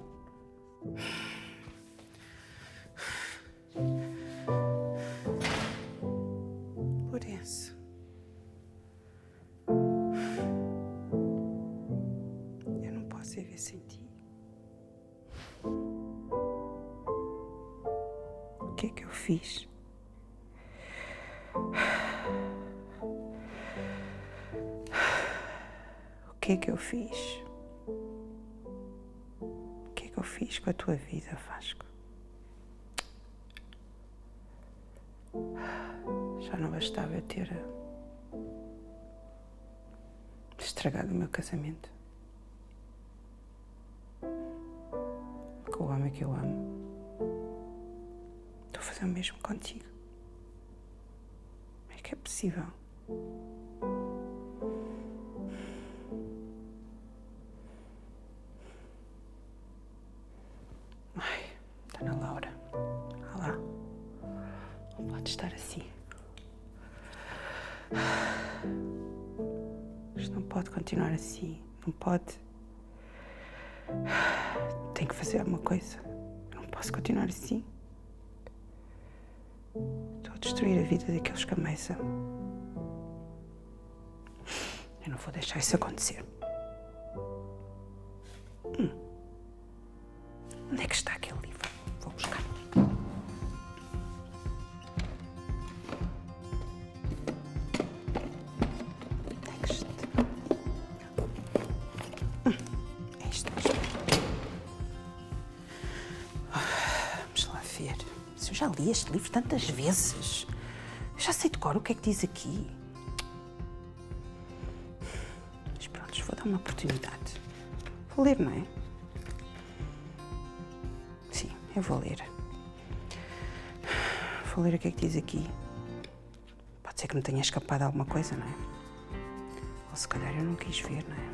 Speaker 2: Eu não posso viver sem ti. O que é que eu fiz? O que é que eu fiz? O que é que eu fiz com a tua vida, Vasco? Já não bastava eu ter estragado o meu casamento com o homem que eu amo. Estou a fazer o mesmo contigo. Como é que é possível? Dona Laura, olha lá. Não pode estar assim. Isto não pode continuar assim. Não pode. Tenho que fazer alguma coisa. Não posso continuar assim. Estou a destruir a vida daqueles que mais amo. Eu não vou deixar isso acontecer. Onde é que está aquele livro? Vou buscar. li este livro tantas vezes. Eu já sei de cor o que é que diz aqui. Mas pronto, vou dar uma oportunidade. Vou ler, não é? Sim, eu vou ler. Vou ler o que é que diz aqui. Pode ser que me tenha escapado alguma coisa, não é? Ou se calhar eu não quis ver, não é?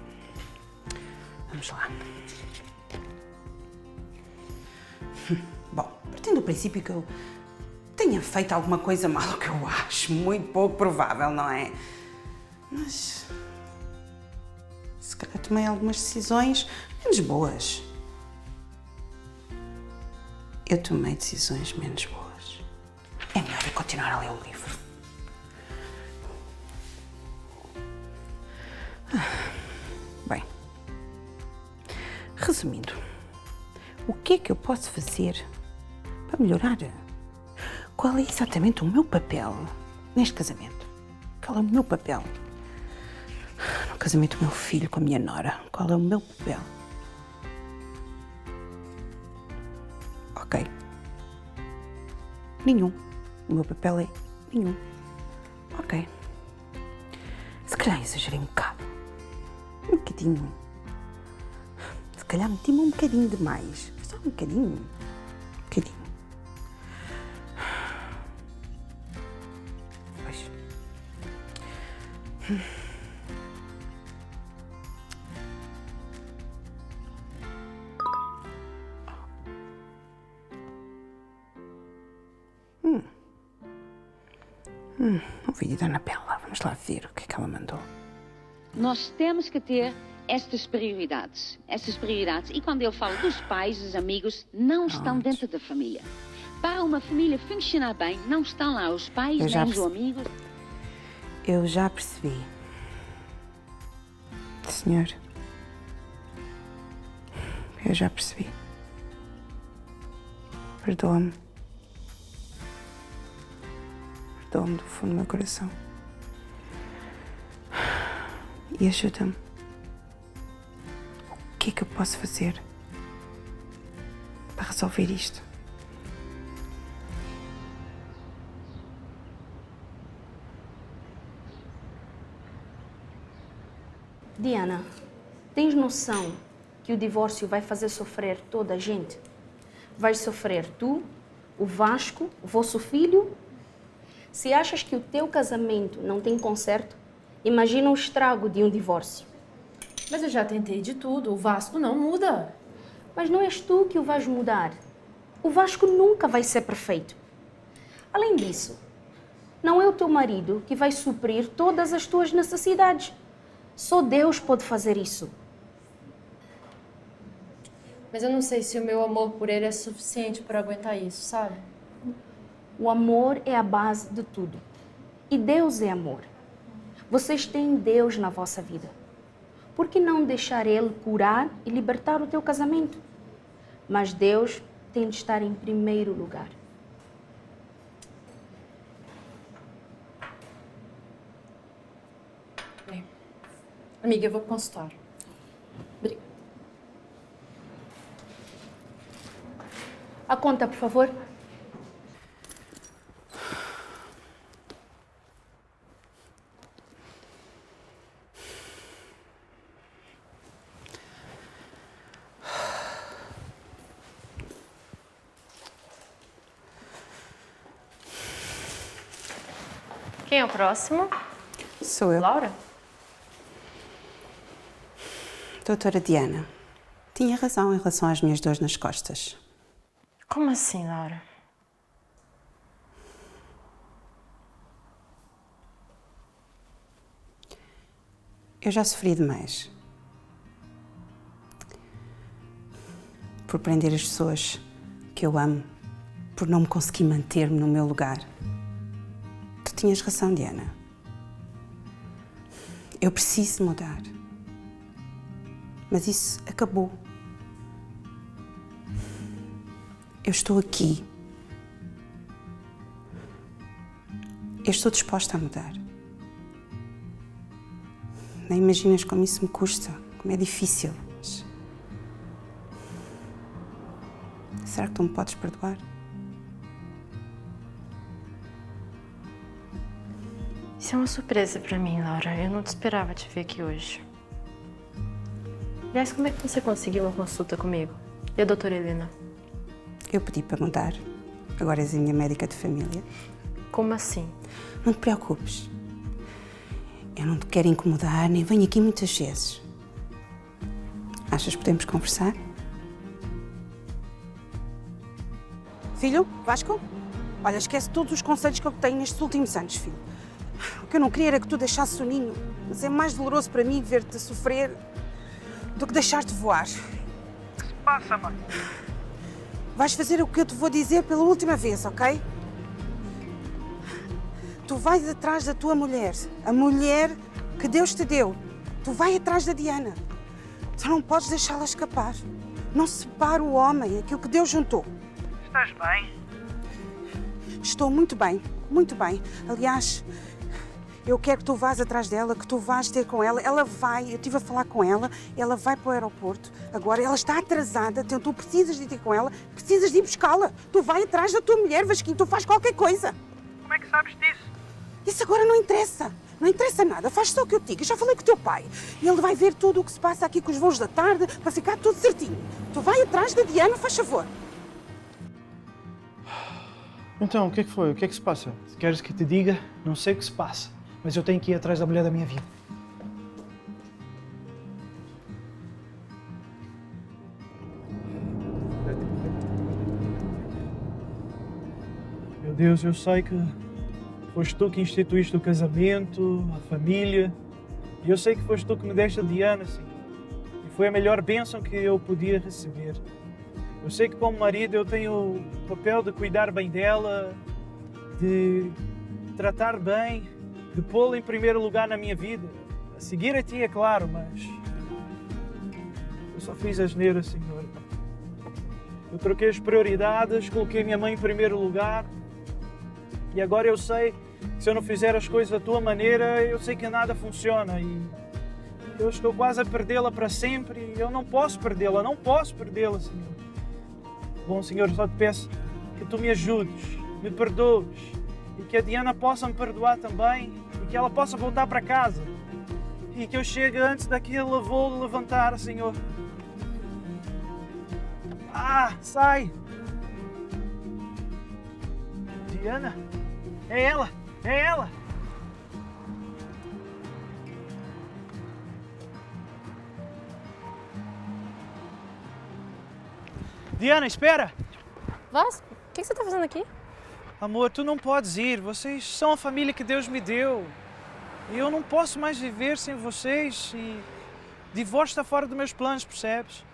Speaker 2: Vamos lá. Bom, partindo do princípio que eu tenha feito alguma coisa mal, o que eu acho muito pouco provável, não é? Mas se calhar tomei algumas decisões menos boas. Eu tomei decisões menos boas. É melhor eu continuar a ler o livro. Bem, resumindo, o que é que eu posso fazer para melhorar? Qual é exatamente o meu papel neste casamento? Qual é o meu papel? No casamento do meu filho com a minha nora, qual é o meu papel? Ok. Nenhum. O meu papel é nenhum. Ok. Se calhar exagerei um bocado. Um bocadinho. Se calhar meti-me um bocadinho demais. Só um bocadinho. Um bocadinho. Pois. Um vídeo da Anabela. Vamos lá ver o que é que ela mandou.
Speaker 16: Nós temos que ter estas prioridades. E quando eu falo dos pais, dos amigos, não estão dentro da família. Para uma família funcionar bem, não estão lá os pais, nem os amigos.
Speaker 2: Eu já percebi. Senhor, eu já percebi. Perdoa-me. Perdoa-me do fundo do meu coração. E ajuda-me. O que é que eu posso fazer para resolver isto?
Speaker 7: Diana, tens noção que o divórcio vai fazer sofrer toda a gente? Vais sofrer tu, o Vasco, o vosso filho. Se achas que o teu casamento não tem conserto, imagina o estrago de um divórcio.
Speaker 8: Mas eu já tentei de tudo, o Vasco não muda.
Speaker 7: Mas não és tu que o vais mudar. O Vasco nunca vai ser perfeito. Além disso, não é o teu marido que vai suprir todas as tuas necessidades. Só Deus pode fazer isso.
Speaker 8: Mas eu não sei se o meu amor por ele é suficiente para aguentar isso, sabe?
Speaker 7: O amor é a base de tudo. E Deus é amor. Vocês têm Deus na vossa vida. Por que não deixar Ele curar e libertar o teu casamento? Mas Deus tem de estar em primeiro lugar.
Speaker 8: Bem, amiga, eu vou pro consultório. Obrigada.
Speaker 7: A conta, por favor.
Speaker 8: Quem é o próximo?
Speaker 2: Sou eu.
Speaker 8: Laura?
Speaker 2: Doutora Diana, tinha razão em relação às minhas dores nas costas.
Speaker 8: Como assim, Laura?
Speaker 2: Eu já sofri demais. Por prender as pessoas que eu amo, por não me conseguir manter-me no meu lugar. Tu tinhas razão, Diana. Eu preciso mudar. Mas isso acabou. Eu estou aqui. Eu estou disposta a mudar. Nem imaginas como isso me custa, como é difícil. Mas... será que tu me podes perdoar?
Speaker 8: Isso é uma surpresa pra mim, Laura. Eu não te esperava te ver aqui hoje. Aliás, como é que você conseguiu uma consulta comigo? E a doutora Helena?
Speaker 2: Eu pedi para mudar. Agora és a minha médica de família.
Speaker 8: Como assim?
Speaker 2: Não te preocupes. Eu não te quero incomodar, nem venho aqui muitas vezes. Achas que podemos conversar? Filho, Vasco, olha, esquece todos os conselhos que eu tenho nestes últimos anos, filho. O que eu não queria era que tu deixasses o ninho, mas é mais doloroso para mim ver-te sofrer do que deixar-te voar.
Speaker 1: O que se passa, mãe?
Speaker 2: Vais fazer o que eu te vou dizer pela última vez, ok? Tu vais atrás da tua mulher, a mulher que Deus te deu. Tu vai atrás da Diana. Tu não podes deixá-la escapar. Não separa o homem, aquilo que Deus juntou.
Speaker 1: Estás bem?
Speaker 2: Estou muito bem, muito bem. Aliás, eu quero que tu vás atrás dela, que tu vás ter com ela. Ela vai, eu estive a falar com ela, ela vai para o aeroporto. Agora ela está atrasada, então tu precisas de ir ter com ela, precisas de ir buscá-la. Tu vai atrás da tua mulher, Vasquinho, tu faz qualquer coisa.
Speaker 1: Como é que sabes disso?
Speaker 2: Isso agora não interessa. Não interessa nada, faz só o que eu te digo. Eu já falei com o teu pai. E ele vai ver tudo o que se passa aqui com os voos da tarde para ficar tudo certinho. Tu vai atrás da Diana, faz favor.
Speaker 10: Então, o que é que foi? O que é que se passa?
Speaker 1: Se queres que te diga, não sei o que se passa, mas eu tenho que ir atrás da mulher da minha vida. Meu Deus, eu sei que foste tu que instituíste o casamento, a família, e eu sei que foste tu que me deste a Diana, sim. E foi a melhor bênção que eu podia receber. Eu sei que como marido eu tenho o papel de cuidar bem dela, de tratar bem, de pô-la em primeiro lugar na minha vida. A seguir a ti, é claro, mas eu só fiz asneira, Senhor. Eu troquei as prioridades, coloquei minha mãe em primeiro lugar e agora eu sei que se eu não fizer as coisas da tua maneira, eu sei que nada funciona e eu estou quase a perdê-la para sempre e eu não posso perdê-la, Senhor. Bom, Senhor, só te peço que tu me ajudes, me perdoes e que a Diana possa me perdoar também e que ela possa voltar para casa e que eu chegue antes daquele voo levantar, Senhor. Ah, sai! Diana? É ela! É ela! Diana, espera!
Speaker 8: Vasco, o que você está fazendo aqui?
Speaker 1: Amor, tu não podes ir. Vocês são a família que Deus me deu. E eu não posso mais viver sem vocês. E divórcio está fora dos meus planos, percebes?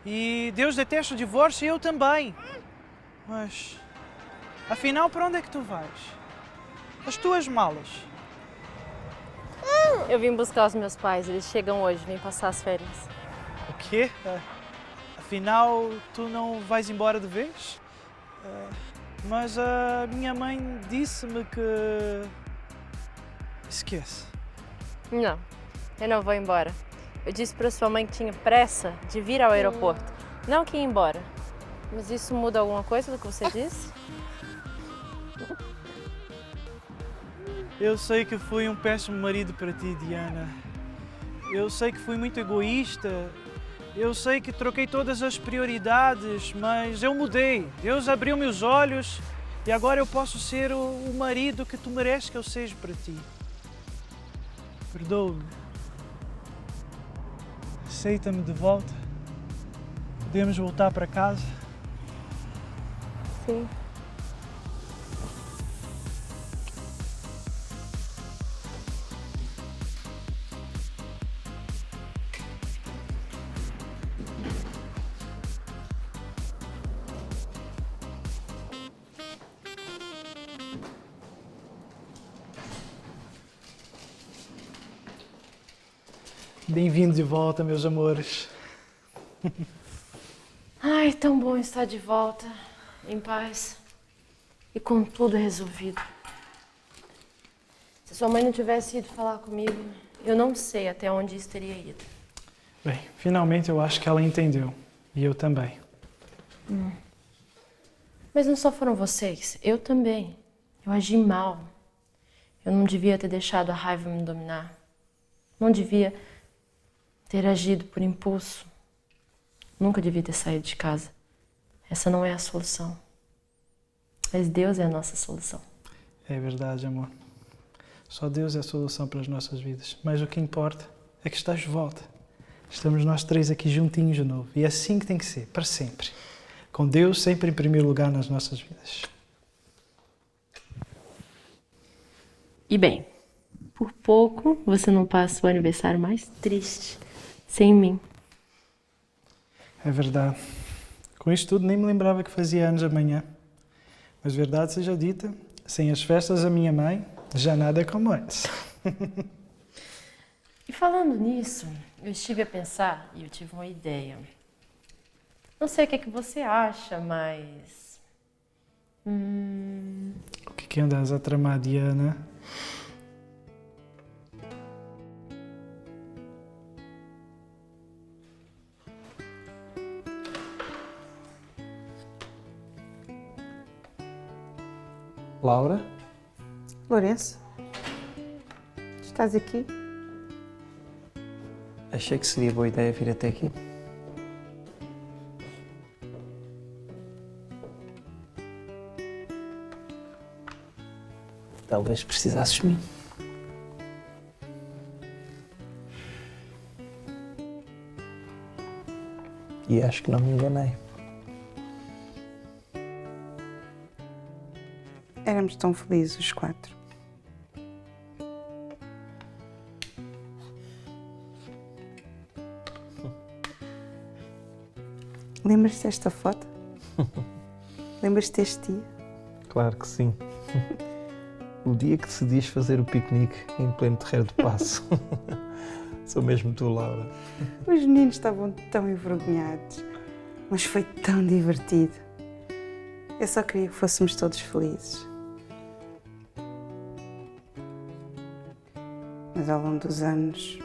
Speaker 1: E Deus detesta o divórcio e eu também. Mas, afinal, para onde é que tu vais? As tuas malas.
Speaker 8: Eu vim buscar os meus pais, eles chegam hoje, vêm passar as férias.
Speaker 1: O quê? Afinal, tu não vais embora de vez? Mas a minha mãe disse-me que... Esquece.
Speaker 8: Não, eu não vou embora. Eu disse para sua mãe que tinha pressa de vir ao aeroporto, não que ia embora. Mas isso muda alguma coisa do que você disse?
Speaker 1: Eu sei que fui um péssimo marido para ti, Diana. Eu sei que fui muito egoísta. Eu sei que troquei todas as prioridades, mas eu mudei. Deus abriu meus olhos e agora eu posso ser o marido que tu mereces que eu seja para ti. Perdoa-me. Aceita-me de volta. Podemos voltar para casa?
Speaker 8: Sim.
Speaker 1: Bem-vindo de volta, meus amores.
Speaker 8: Ai, tão bom estar de volta, em paz e com tudo resolvido. Se sua mãe não tivesse ido falar comigo, eu não sei até onde isso teria ido.
Speaker 1: Bem, finalmente eu acho que ela entendeu. E eu também.
Speaker 8: Mas não só foram vocês, eu também. Eu agi mal.
Speaker 3: Eu não devia ter deixado a raiva me dominar. Não devia ter agido por impulso. Nunca devia ter saído de casa. Essa não é a solução. Mas Deus é a nossa solução.
Speaker 1: É verdade, amor. Só Deus é a solução para as nossas vidas. Mas o que importa é que estás de volta. Estamos nós três aqui juntinhos de novo. E é assim que tem que ser, para sempre. Com Deus sempre em primeiro lugar nas nossas vidas.
Speaker 3: E bem, por pouco você não passa o aniversário mais triste sem mim.
Speaker 1: É verdade. Com isto tudo nem me lembrava que fazia anos amanhã. Mas verdade seja dita, sem as festas da minha mãe, já nada é como antes.
Speaker 3: E falando nisso, eu estive a pensar e eu tive uma ideia. Não sei o que é que você acha, mas...
Speaker 1: O que andas a tramar, Diana?
Speaker 10: Laura?
Speaker 2: Lourenço? Estás aqui?
Speaker 10: Achei que seria boa ideia vir até aqui. Talvez precisasses de mim. E acho que não me enganei.
Speaker 2: Éramos tão felizes os quatro. Lembras-te desta foto? Lembras-te deste dia?
Speaker 10: Claro que sim. O dia que decidiste fazer o piquenique em pleno terreiro de Paço. Sou mesmo tu, Laura.
Speaker 2: Os meninos estavam tão envergonhados, mas foi tão divertido. Eu só queria que fôssemos todos felizes. Mas ao longo dos anos,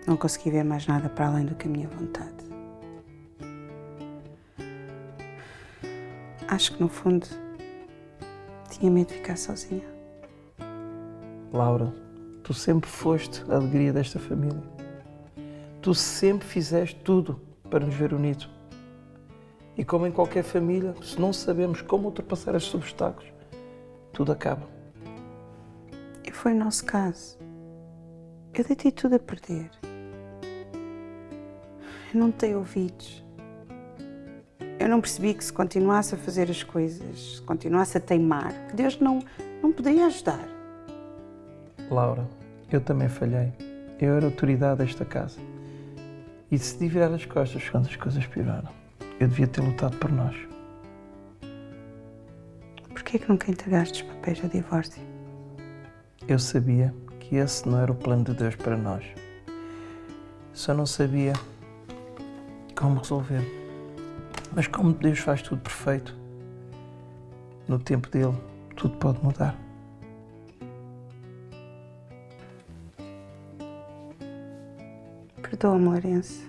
Speaker 2: não consegui ver mais nada para além do que a minha vontade. Acho que, no fundo, tinha medo de ficar sozinha.
Speaker 10: Laura, tu sempre foste a alegria desta família. Tu sempre fizeste tudo para nos ver unidos. E como em qualquer família, se não sabemos como ultrapassar estes obstáculos, tudo acaba.
Speaker 2: E foi o nosso caso. Eu deitei tudo a perder. Eu não tenho ouvidos. Eu não percebi que se continuasse a fazer as coisas, se continuasse a teimar, que Deus não poderia ajudar.
Speaker 10: Laura, eu também falhei. Eu era a autoridade desta casa. E decidi virar as costas quando as coisas pioraram. Eu devia ter lutado por nós.
Speaker 2: Porquê que nunca entregaste os papéis do divórcio?
Speaker 10: Eu sabia que esse não era o plano de Deus para nós. Só não sabia como resolver. Mas como Deus faz tudo perfeito, no tempo dele, tudo pode mudar.
Speaker 2: Perdoa-me, Lourenço,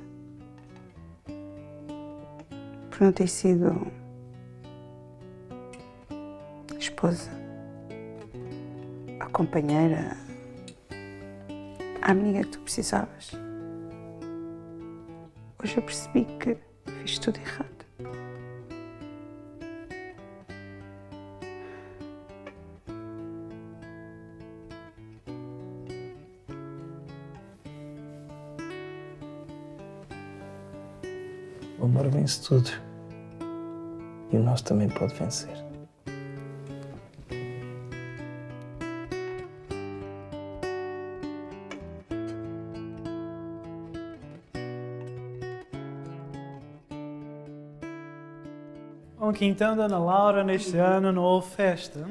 Speaker 2: por não ter sido a esposa, a companheira, a amiga que tu precisavas. Hoje eu percebi que fiz tudo errado.
Speaker 10: O amor vence tudo. E o nosso também pode vencer.
Speaker 1: Bom, que então, Dona Laura, neste ano não houve festa.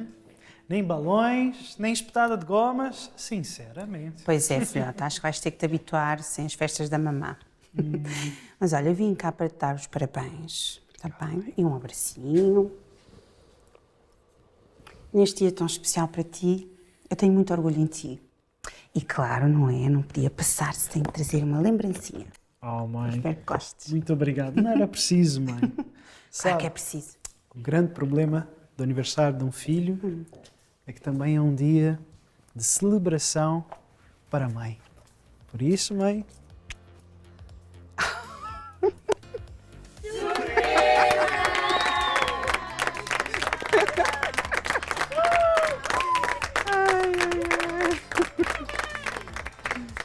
Speaker 1: Nem balões, nem espetada de gomas, sinceramente.
Speaker 2: Pois é, filhota, acho que vais ter que te habituar sem as festas da mamã. Mas olha, eu vim cá para te dar os parabéns, está bem? E um abracinho. Neste dia tão especial para ti, eu tenho muito orgulho em ti. E claro, não é? Não podia passar se tenho que trazer uma lembrancinha.
Speaker 1: Oh, mãe.
Speaker 2: Espero que gostes.
Speaker 1: Muito obrigado. Não era preciso, mãe.
Speaker 2: Claro que é preciso.
Speaker 1: O grande problema do aniversário de um filho é é que também é um dia de celebração para a mãe. Por isso, mãe,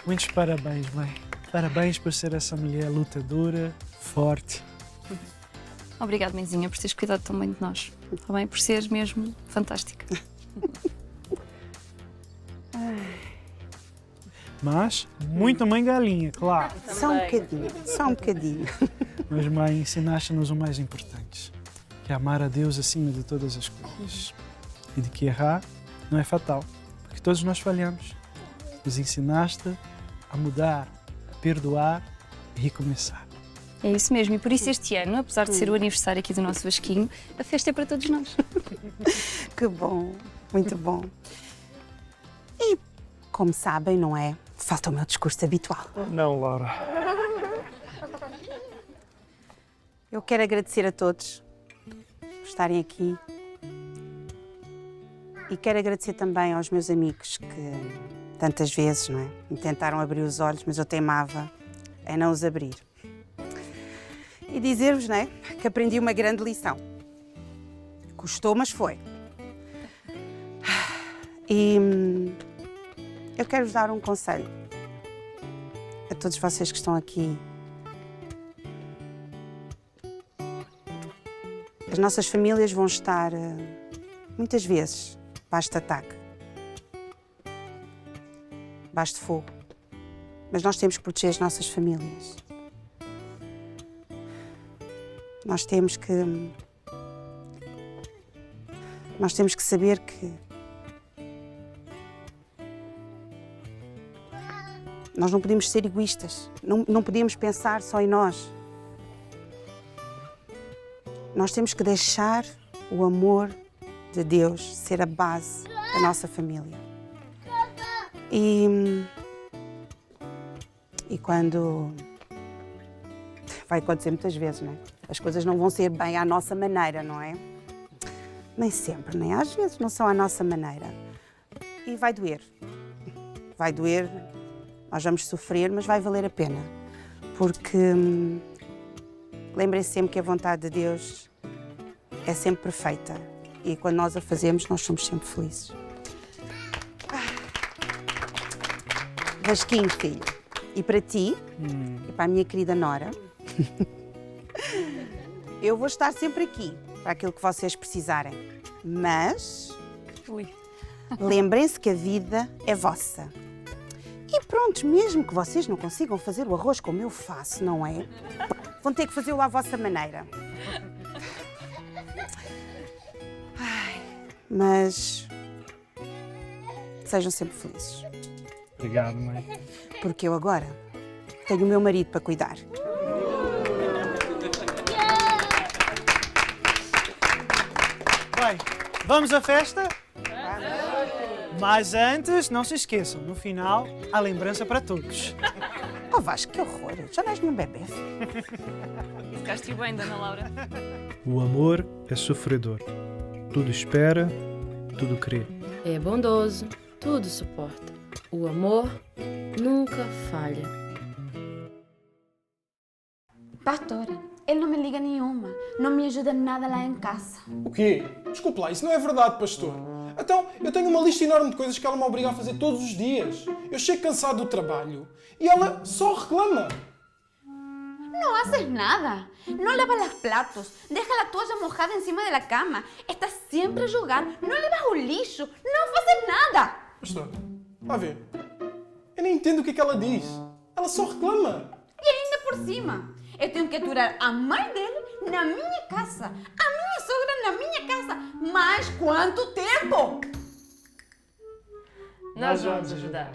Speaker 1: muitos parabéns, mãe. Parabéns por ser essa mulher lutadora, forte.
Speaker 12: Obrigada, mãezinha, por teres cuidado tão bem de nós. Também por seres mesmo fantástica.
Speaker 1: Mas, muita mãe galinha, claro.
Speaker 2: Só um bocadinho, só um bocadinho.
Speaker 1: Mas, mãe, ensinaste-nos o mais importante, que é amar a Deus acima de todas as coisas. E de que errar não é fatal, porque todos nós falhamos. Nos ensinaste a mudar, a perdoar e recomeçar.
Speaker 12: É isso mesmo, e por isso este ano, apesar de ser o aniversário aqui do nosso Vasquinho, a festa é para todos nós.
Speaker 2: Que bom, muito bom. E, como sabem, não é? Falta o meu discurso habitual.
Speaker 10: Não, Laura.
Speaker 2: Eu quero agradecer a todos por estarem aqui. E quero agradecer também aos meus amigos que tantas vezes, não é, me tentaram abrir os olhos, mas eu teimava em não os abrir. E dizer-vos, não é, que aprendi uma grande lição. Custou, mas foi. E eu quero-vos dar um conselho a todos vocês que estão aqui. As nossas famílias vão estar, muitas vezes, baixo de ataque, baixo de fogo. Mas nós temos que proteger as nossas famílias. Nós temos que saber que nós não podemos ser egoístas, não podemos pensar só em nós. Nós temos que deixar o amor de Deus ser a base da nossa família. E quando... vai acontecer muitas vezes, não é? As coisas não vão ser bem à nossa maneira, não é? Nem sempre, nem às vezes não são à nossa maneira. E vai doer. Vai doer, nós vamos sofrer, mas vai valer a pena. Porque lembrem-se sempre que a vontade de Deus é sempre perfeita. E quando nós a fazemos, nós somos sempre felizes. Vasquinho, filho, e para ti, e para a minha querida Nora, eu vou estar sempre aqui para aquilo que vocês precisarem. Mas lembrem-se que a vida é vossa. E pronto, mesmo que vocês não consigam fazer o arroz como eu faço, não é? Vão ter que fazê-lo à vossa maneira. Mas sejam sempre felizes.
Speaker 1: Obrigado, mãe.
Speaker 2: Porque eu agora tenho o meu marido para cuidar.
Speaker 1: Bem, vamos à festa? Mas antes, não se esqueçam, no final, há lembrança para todos.
Speaker 2: Oh Vasco, que horror! Já não és nenhum bebê.
Speaker 12: Ficaste bem, Dona Laura.
Speaker 1: O amor é sofredor. Tudo espera, tudo crê.
Speaker 3: É bondoso, tudo suporta. O amor nunca falha.
Speaker 7: Pastora, ele não me liga nenhuma, não me ajuda nada lá em casa.
Speaker 17: O quê? Desculpe lá, isso não é verdade, pastor. Então, eu tenho uma lista enorme de coisas que ela me obriga a fazer todos os dias. Eu chego cansado do trabalho e ela só reclama.
Speaker 7: No haces nada. No lavas los platos. Deja la toalla mojada encima de la cama. Estás siempre a jugar. No levas o lixo. Não fazes nada.
Speaker 17: Pastor, vá ver. Eu nem entendo o que é que ela diz. Ela só reclama.
Speaker 7: E ainda por cima, eu tenho que aturar a mãe dele na minha casa, a minha sogra na minha casa. Mas quanto tempo?
Speaker 3: Nós vamos ajudar.